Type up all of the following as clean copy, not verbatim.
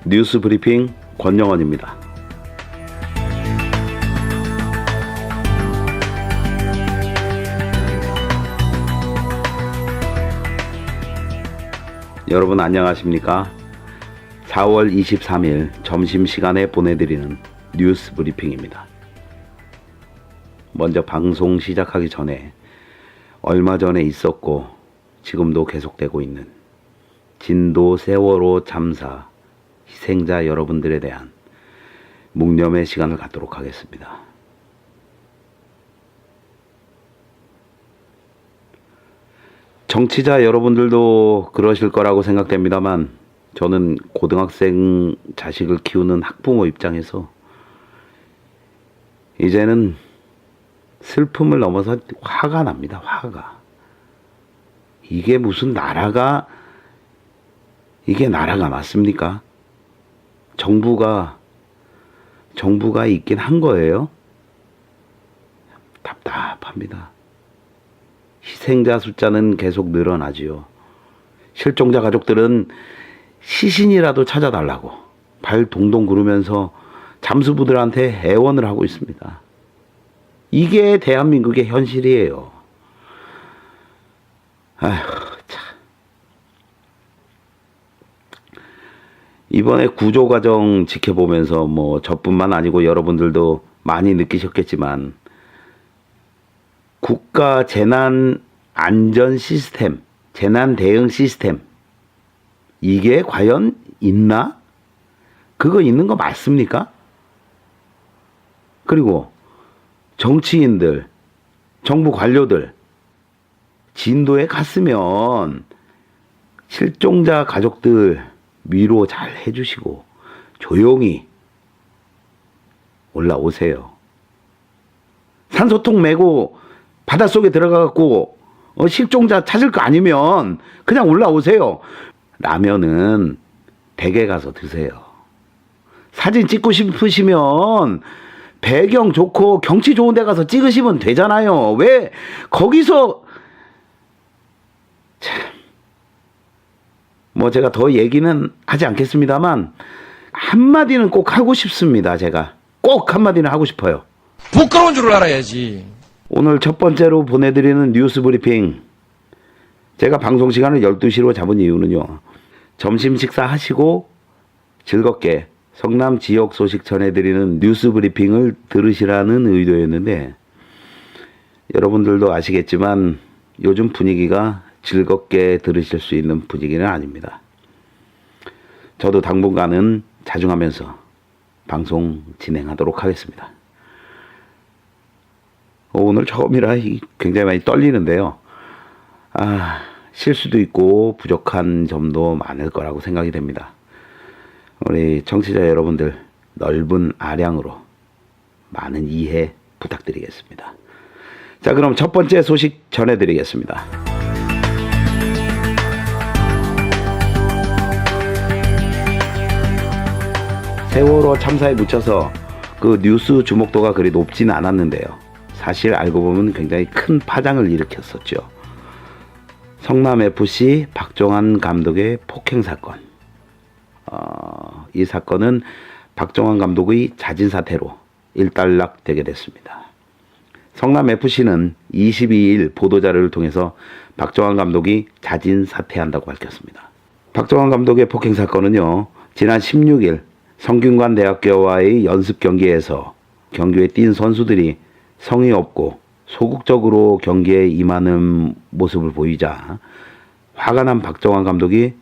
뉴스 브리핑 권영원입니다. 여러분 안녕하십니까? 4월 23일 점심시간에 보내드리는 뉴스 브리핑입니다. 먼저 방송 시작하기 전에 얼마 전에 있었고 지금도 계속되고 있는 진도 세월호 참사 희생자 여러분들에 대한 묵념의 시간을 갖도록 하겠습니다. 정치자 여러분들도 그러실 거라고 생각됩니다만 저는 고등학생 자식을 키우는 학부모 입장에서 이제는 슬픔을 넘어서 화가 납니다. 화가. 이게 무슨 나라가 이게 나라가 맞습니까? 정부가 있긴 한 거예요. 답답합니다. 희생자 숫자는 계속 늘어나지요. 실종자 가족들은 시신이라도 찾아달라고 발 동동 구르면서 잠수부들한테 애원을 하고 있습니다. 이게 대한민국의 현실이에요. 아휴, 참. 이번에 구조과정 지켜보면서 저뿐만 아니고 여러분들도 많이 느끼셨겠지만 국가 재난 안전 시스템, 재난 대응 시스템 이게 과연 있나? 그거 있는 거 맞습니까? 그리고 정치인들, 정부 관료들 진도에 갔으면 실종자 가족들 위로 잘 해주시고 조용히 올라오세요. 산소통 메고 바닷속에 들어가갖고 실종자 찾을 거 아니면 그냥 올라오세요. 라면은 댁에 가서 드세요. 사진 찍고 싶으시면 배경 좋고 경치 좋은 데 가서 찍으시면 되잖아요. 왜 거기서 참, 제가 더 얘기는 하지 않겠습니다만 한마디는 꼭 하고 싶습니다. 제가 꼭 한마디는 하고 싶어요. 부끄러운 줄 알아야지. 오늘 첫 번째로 보내드리는 뉴스 브리핑, 제가 방송 시간을 12시로 잡은 이유는요, 점심 식사하시고 즐겁게 성남 지역 소식 전해드리는 뉴스 브리핑을 들으시라는 의도였는데, 여러분들도 아시겠지만 요즘 분위기가 즐겁게 들으실 수 있는 분위기는 아닙니다. 저도 당분간은 자중하면서 방송 진행하도록 하겠습니다. 오늘 처음이라 굉장히 많이 떨리는데요. 실수도 있고 부족한 점도 많을 거라고 생각이 됩니다. 우리 청취자 여러분들 넓은 아량으로 많은 이해 부탁드리겠습니다. 자, 그럼 첫 번째 소식 전해드리겠습니다. 세월호 참사에 묻혀서 그 뉴스 주목도가 그리 높지는 않았는데요. 사실 알고 보면 굉장히 큰 파장을 일으켰었죠. 성남FC 박정환 감독의 폭행 사건. 이 사건은 박정환 감독의 자진 사퇴로 일단락되게 됐습니다. 성남FC는 22일 보도자료를 통해서 박정환 감독이 자진 사퇴한다고 밝혔습니다. 박정환 감독의 폭행 사건은요, 지난 16일 성균관대학교와의 연습 경기에서 경기에 뛴 선수들이 성의 없고 소극적으로 경기에 임하는 모습을 보이자 화가 난 박정환 감독이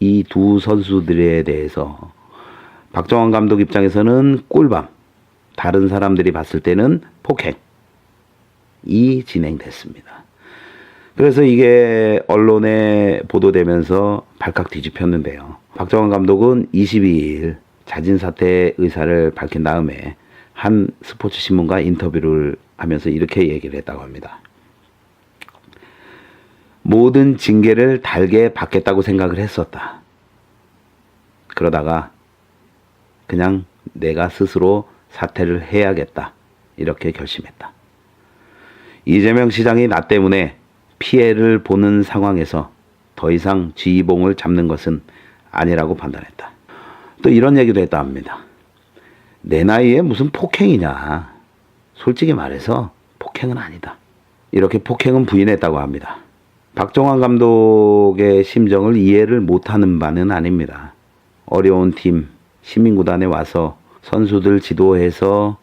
이 두 선수들에 대해서 박정환 감독 입장에서는 꿀밤, 다른 사람들이 봤을 때는 폭행이 진행됐습니다. 그래서 이게 언론에 보도되면서 발칵 뒤집혔는데요. 박정환 감독은 22일 자진 사퇴 의사를 밝힌 다음에 한 스포츠 신문과 인터뷰를 하면서 이렇게 얘기를 했다고 합니다. 모든 징계를 달게 받겠다고 생각을 했었다. 그러다가 그냥 내가 스스로 사퇴를 해야겠다. 이렇게 결심했다. 이재명 시장이 나 때문에 피해를 보는 상황에서 더 이상 쥐봉을 잡는 것은 아니라고 판단했다. 또 이런 얘기도 했다 합니다. 내 나이에 무슨 폭행이냐. 솔직히 말해서 폭행은 아니다. 이렇게 폭행은 부인했다고 합니다. 박정환 감독의 심정을 이해를 못하는 바는 아닙니다. 어려운 팀, 시민구단에 와서 선수들 지도해서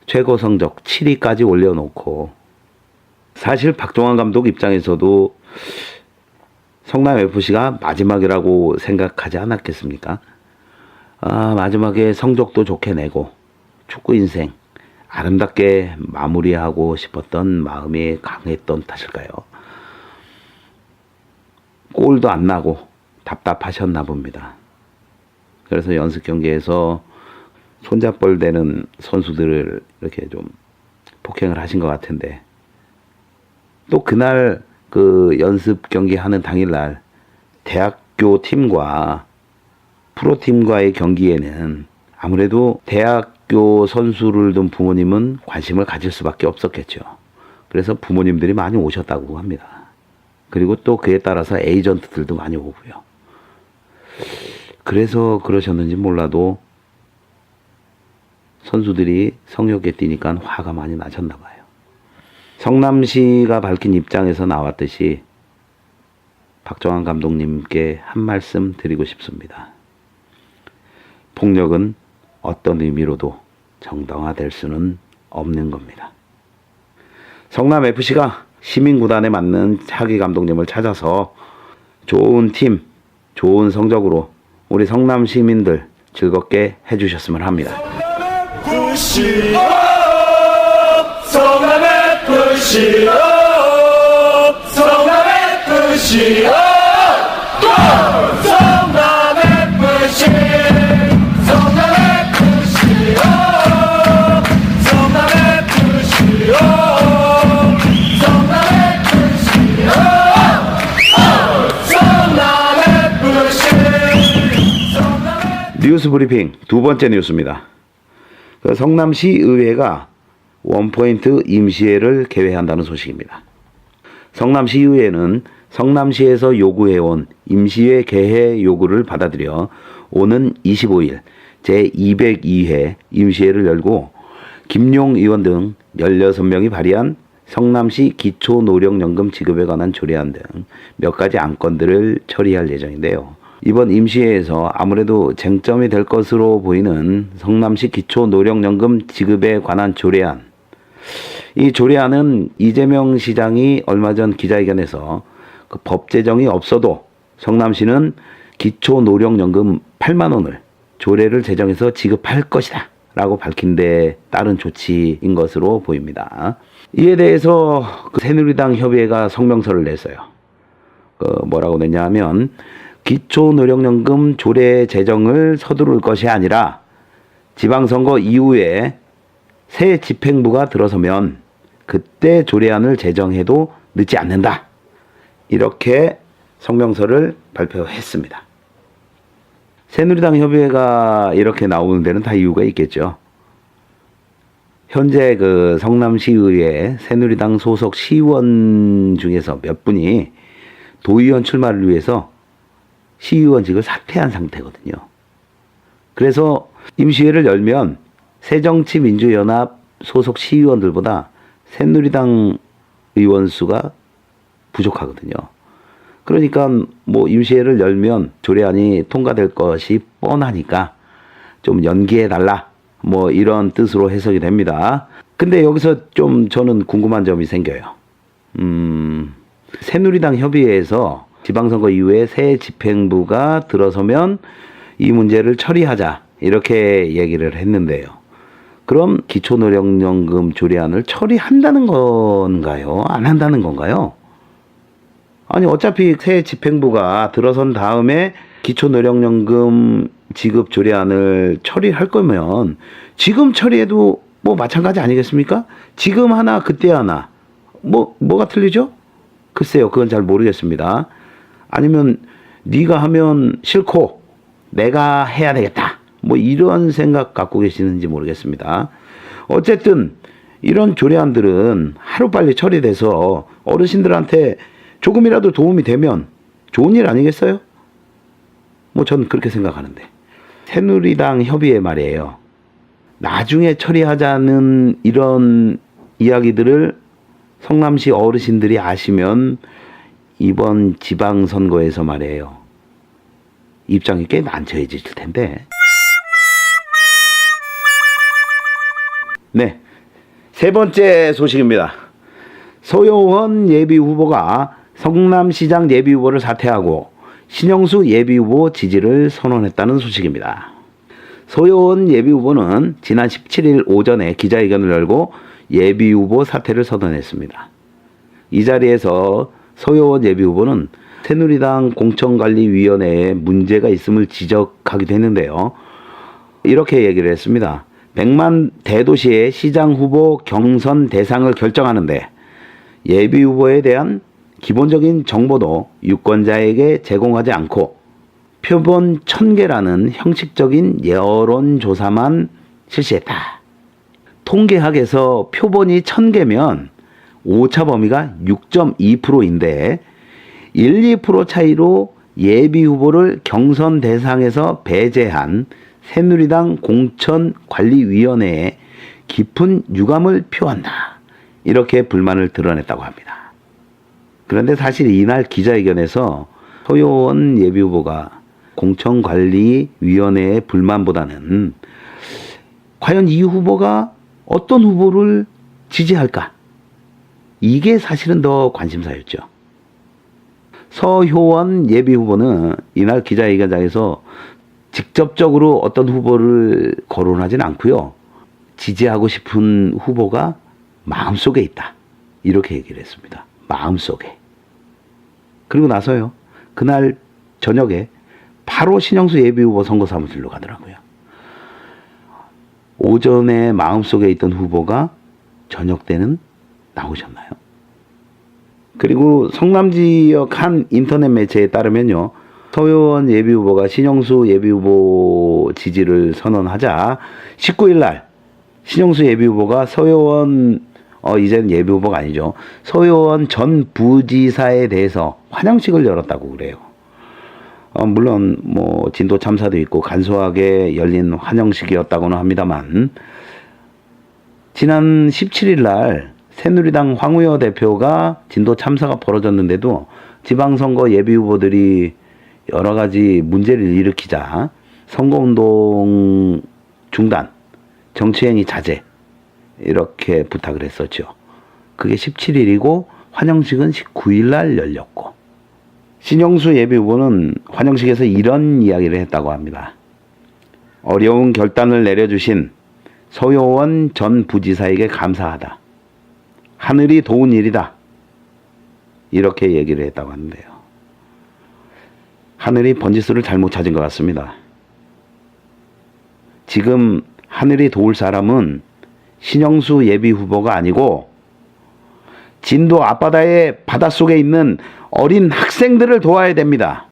최고 성적 7위까지 올려놓고, 사실 박정환 감독 입장에서도 성남FC가 마지막이라고 생각하지 않았겠습니까? 마지막에 성적도 좋게 내고 축구 인생 아름답게 마무리하고 싶었던 마음이 강했던 탓일까요? 골도 안 나고 답답하셨나 봅니다. 그래서 연습 경기에서 손잡벌 대는 선수들을 이렇게 좀 폭행을 하신 것 같은데, 또 그날 그 연습 경기 하는 당일날 대학교 팀과 프로팀과의 경기에는 아무래도 대학교 선수를 둔 부모님은 관심을 가질 수밖에 없었겠죠. 그래서 부모님들이 많이 오셨다고 합니다. 그리고 또 그에 따라서 에이전트들도 많이 오고요. 그래서 그러셨는지 몰라도 선수들이 성욕에 뛰니까 화가 많이 나셨나 봐요. 성남시가 밝힌 입장에서 나왔듯이 박정환 감독님께 한 말씀 드리고 싶습니다. 폭력은 어떤 의미로도 정당화될 수는 없는 겁니다. 성남FC가 시민구단에 맞는 차기 감독님을 찾아서 좋은 팀, 좋은 성적으로 우리 성남 시민들 즐겁게 해주셨으면 합니다. 성남FC 성남FC 성남FC 성남FC 성남FC 뉴스 브리핑 두 번째 뉴스입니다. 성남시의회가 원포인트 임시회를 개회한다는 소식입니다. 성남시의회는 성남시에서 요구해온 임시회 개회 요구를 받아들여 오는 25일 제202회 임시회를 열고 김용 의원 등 16명이 발의한 성남시 기초노령연금 지급에 관한 조례안 등 몇 가지 안건들을 처리할 예정인데요. 이번 임시회에서 아무래도 쟁점이 될 것으로 보이는 성남시 기초노령연금 지급에 관한 조례안. 이 조례안은 이재명 시장이 얼마 전 기자회견에서 그 법 제정이 없어도 성남시는 기초노령연금 8만 원을 조례를 제정해서 지급할 것이다 라고 밝힌 데 따른 조치인 것으로 보입니다. 이에 대해서 그 새누리당 협의회가 성명서를 냈어요. 뭐라고 냈냐 하면 기초노령연금 조례 제정을 서두를 것이 아니라 지방선거 이후에 새 집행부가 들어서면 그때 조례안을 제정해도 늦지 않는다. 이렇게 성명서를 발표했습니다. 새누리당 협의회가 이렇게 나오는 데는 다 이유가 있겠죠. 현재 그 성남시의회 새누리당 소속 시의원 중에서 몇 분이 도의원 출마를 위해서 시의원직을 사퇴한 상태거든요. 그래서 임시회를 열면 새정치민주연합 소속 시의원들보다 새누리당 의원 수가 부족하거든요. 그러니까 뭐 임시회를 열면 조례안이 통과될 것이 뻔하니까 좀 연기해달라 뭐 이런 뜻으로 해석이 됩니다. 근데 여기서 좀 저는 궁금한 점이 생겨요. 새누리당 협의회에서 지방선거 이후에 새 집행부가 들어서면 이 문제를 처리하자 이렇게 얘기를 했는데요. 그럼 기초노령연금 조례안을 처리한다는 건가요? 안 한다는 건가요? 아니 어차피 새 집행부가 들어선 다음에 기초노령연금 지급 조례안을 처리할 거면 지금 처리해도 뭐 마찬가지 아니겠습니까? 지금 하나 그때 하나 뭐가 틀리죠? 글쎄요, 그건 잘 모르겠습니다. 아니면 네가 하면 싫고 내가 해야 되겠다 뭐 이런 생각 갖고 계시는지 모르겠습니다. 어쨌든 이런 조례안들은 하루빨리 처리돼서 어르신들한테 조금이라도 도움이 되면 좋은 일 아니겠어요? 뭐 저는 그렇게 생각하는데 새누리당 협의회 말이에요. 나중에 처리하자는 이런 이야기들을 성남시 어르신들이 아시면 이번 지방선거에서 말이에요. 입장이 꽤 난처해질 텐데. 네. 세 번째 소식입니다. 소요원 예비후보가 성남시장 예비후보를 사퇴하고 신영수 예비후보 지지를 선언했다는 소식입니다. 소요원 예비후보는 지난 17일 오전에 기자회견을 열고 예비후보 사퇴를 선언했습니다. 이 자리에서 소요원 예비후보는 새누리당 공천관리위원회에 문제가 있음을 지적하기도 했는데요. 이렇게 얘기를 했습니다. 100만 대도시의 시장 후보 경선 대상을 결정하는데 예비후보에 대한 기본적인 정보도 유권자에게 제공하지 않고 표본 1000개라는 형식적인 여론조사만 실시했다. 통계학에서 표본이 1000개면 오차 범위가 6.2%인데 1, 2% 차이로 예비후보를 경선 대상에서 배제한 새누리당 공천관리위원회에 깊은 유감을 표한다. 이렇게 불만을 드러냈다고 합니다. 그런데 사실 이날 기자회견에서 소요원 예비후보가 공천관리위원회의 불만보다는 과연 이 후보가 어떤 후보를 지지할까? 이게 사실은 더 관심사였죠. 서효원 예비후보는 이날 기자회견장에서 직접적으로 어떤 후보를 거론하진 않고요. 지지하고 싶은 후보가 마음속에 있다. 이렇게 얘기를 했습니다. 마음속에. 그리고 나서요. 그날 저녁에 바로 신영수 예비후보 선거사무실로 가더라고요. 오전에 마음속에 있던 후보가 저녁 때는 나오셨나요? 그리고 성남 지역 한 인터넷 매체에 따르면요. 서효원 예비후보가 신영수 예비후보 지지를 선언하자 19일 날 신영수 예비후보가 서효원 이제는 예비후보가 아니죠. 서효원 전 부지사에 대해서 환영식을 열었다고 그래요. 물론 뭐 진도 참사도 있고 간소하게 열린 환영식이었다고는 합니다만 지난 17일 날 새누리당 황우여 대표가 진도 참사가 벌어졌는데도 지방선거 예비후보들이 여러 가지 문제를 일으키자 선거운동 중단, 정치행위 자제 이렇게 부탁을 했었죠. 그게 17일이고 환영식은 19일 날 열렸고 신영수 예비후보는 환영식에서 이런 이야기를 했다고 합니다. 어려운 결단을 내려주신 서효원 전 부지사에게 감사하다. 하늘이 도운 일이다. 이렇게 얘기를 했다고 하는데요. 하늘이 번지수를 잘못 찾은 것 같습니다. 지금 하늘이 도울 사람은 신영수 예비후보가 아니고 진도 앞바다의 바닷속에 있는 어린 학생들을 도와야 됩니다.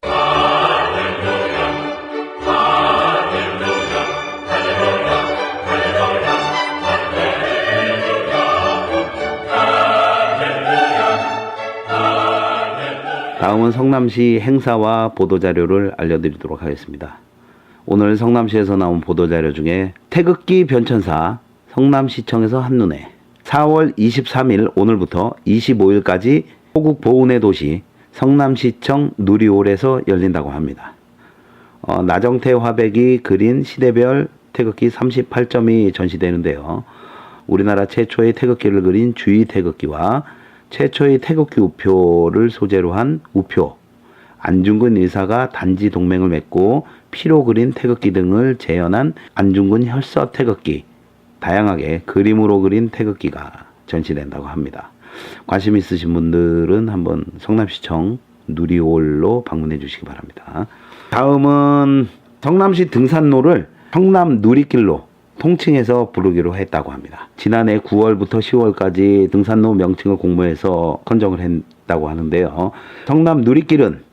다음은 성남시 행사와 보도자료를 알려드리도록 하겠습니다. 오늘 성남시에서 나온 보도자료 중에 태극기 변천사 성남시청에서 한눈에 4월 23일 오늘부터 25일까지 호국보훈의 도시 성남시청 누리홀에서 열린다고 합니다. 나정태 화백이 그린 시대별 태극기 38점이 전시되는데요. 우리나라 최초의 태극기를 그린 주의 태극기와 최초의 태극기 우표를 소재로 한 우표, 안중근 의사가 단지 동맹을 맺고 피로 그린 태극기 등을 재현한 안중근 혈서 태극기, 다양하게 그림으로 그린 태극기가 전시된다고 합니다. 관심 있으신 분들은 한번 성남시청 누리홀로 방문해 주시기 바랍니다. 다음은 성남시 등산로를 성남 누리길로 통칭해서 부르기로 했다고 합니다. 지난해 9월부터 10월까지 등산로 명칭을 공모해서 선정을 했다고 하는데요. 성남 누리길은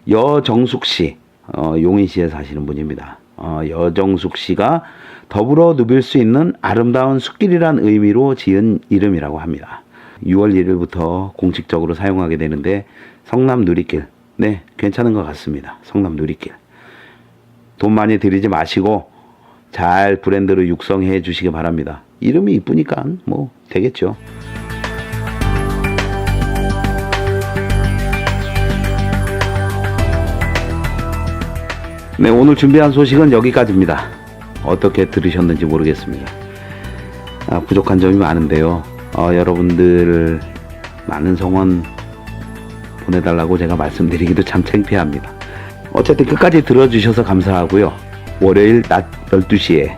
여정숙 씨, 용인시에 사시는 분입니다. 여정숙 씨가 더불어 누빌 수 있는 아름다운 숲길이란 의미로 지은 이름이라고 합니다. 6월 1일부터 공식적으로 사용하게 되는데 성남 누리길, 네, 괜찮은 것 같습니다. 성남 누리길. 돈 많이 들이지 마시고 잘 브랜드로 육성해 주시기 바랍니다. 이름이 이쁘니까 뭐 되겠죠. 네, 오늘 준비한 소식은 여기까지입니다. 어떻게 들으셨는지 모르겠습니다. 부족한 점이 많은데요. 여러분들 많은 성원 보내달라고 제가 말씀드리기도 참 창피합니다. 어쨌든 끝까지 들어주셔서 감사하고요. 월요일 낮 12시에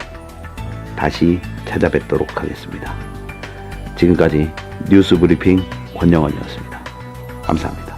다시 찾아뵙도록 하겠습니다. 지금까지 뉴스 브리핑 권영원이었습니다. 감사합니다.